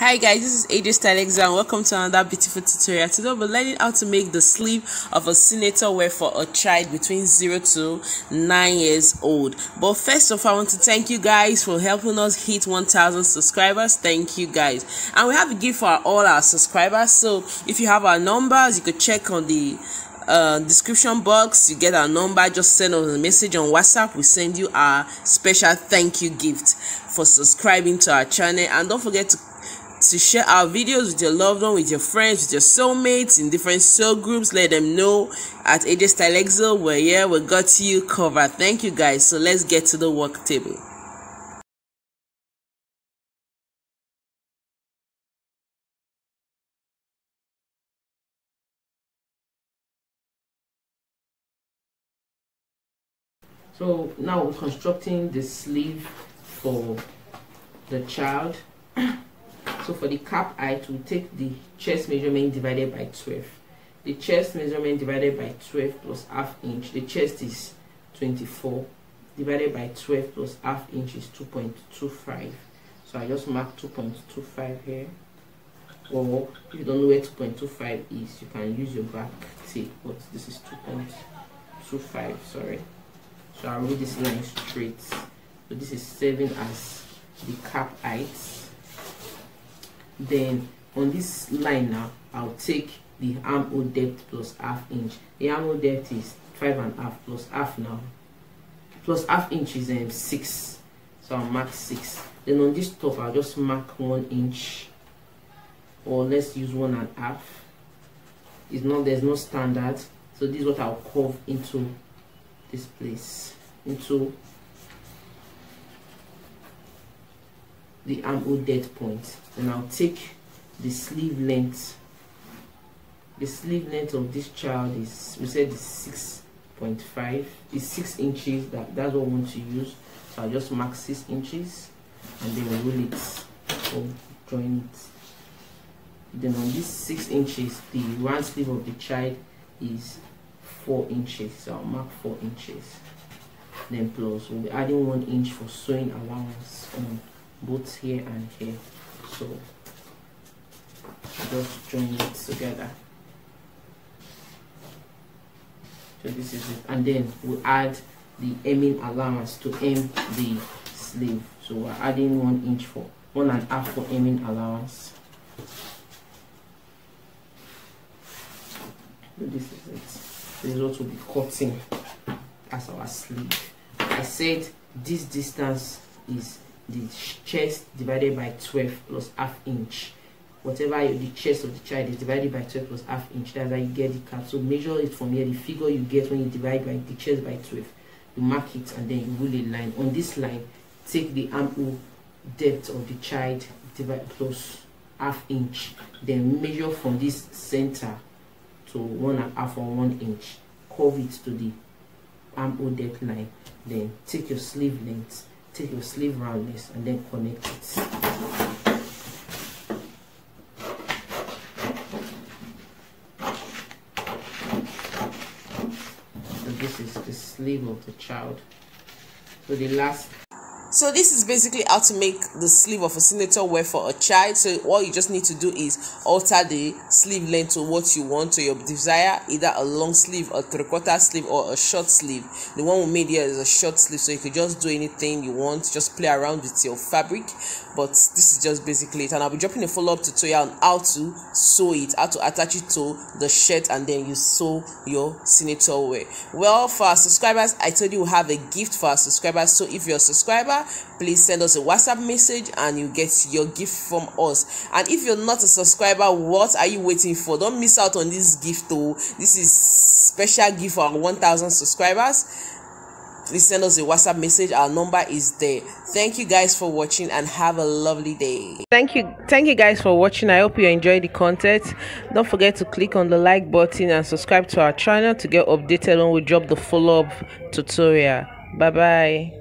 Hi guys, this is Tailoring and welcome to another beautiful tutorial. Today we're learning how to make the sleeve of a senator wear for a child between 0 to 9 years old. But first of all, I want to thank you guys for helping us hit 1,000 subscribers. Thank you guys. And we have a gift for all our subscribers. So if you have our numbers, you could check on the description box. You get our number, just send us a message on WhatsApp. We send you our special thank you gift for subscribing to our channel. And don't forget to share our videos with your loved one, with your friends, with your soulmates, in different soul groups. Let them know at Tailoring we're here, we got you covered. Thank you guys. So let's get to the work table. So now we're constructing the sleeve for the child. So for the cap height, we take the chest measurement divided by 12. The chest measurement divided by 12 plus half inch. The chest is 24 divided by 12 plus half inch is 2.25. So I just mark 2.25 here. Or if you don't know where 2.25 is, you can use your back tape. But this is 2.25. Sorry. So I'll read this line straight. So this is serving as the cap height. Then on this line now, I'll take the armhole depth plus half inch. The armhole depth is 5.5 plus half now. Plus half inch is 6. So I'll mark 6. Then on this top, I'll just mark 1 inch. Or let's use 1.5. There's no standard. So this is what I'll curve into this place. Into the armhole depth point. Then I'll take the sleeve length. The sleeve length of this child is, we said, is 6.5. It's 6 inches. That's what we want to use. So I'll just mark 6 inches and then roll it or join it. Then on this 6 inches, the round sleeve of the child is 4 inches. So I'll mark 4 inches. Then plus we'll be adding 1 inch for sewing allowance on both here and here. So just join it together. So this is it, and then we'll add the hemming allowance to hem the sleeve. So we're adding 1 inch for 1.5 for hemming allowance. So this is it. This is what we'll be cutting as our sleeve. I said this distance is the chest divided by 12 plus half inch. Whatever the chest of the child is divided by 12 plus half inch, that's how you get the cap. So measure it from here. The figure you get when you divide by the chest by 12, you mark it and then you roll a line. On this line, take the armhole depth of the child divide plus half inch, then measure from this center to 1.5 or 1 inch. Curve it to the armhole depth line. Then take your sleeve length, take your sleeve roundness, and then connect it. So this is the sleeve of the child. So this is basically how to make the sleeve of a senator wear for a child. So all you just need to do is alter the sleeve length to what you want, to your desire, either a long sleeve, a 3/4 sleeve, or a short sleeve. The one we made here is a short sleeve, so you could just do anything you want, just play around with your fabric. But this is just basically it, and I'll be dropping a follow-up tutorial on how to sew it, how to attach it to the shirt, and then you sew your senator wear. Well, for our subscribers, I told you we have a gift for our subscribers. So if you're a subscriber, please send us a WhatsApp message and you get your gift from us. And if you're not a subscriber, what are you waiting for? Don't miss out on this gift though. This is special gift for our 1,000 subscribers. Please send us a WhatsApp message. Our number is there. Thank you guys for watching and have a lovely day. Thank you guys for watching. I hope you enjoyed the content. Don't forget to click on the like button and subscribe to our channel to get updated when we drop the follow-up tutorial. Bye bye.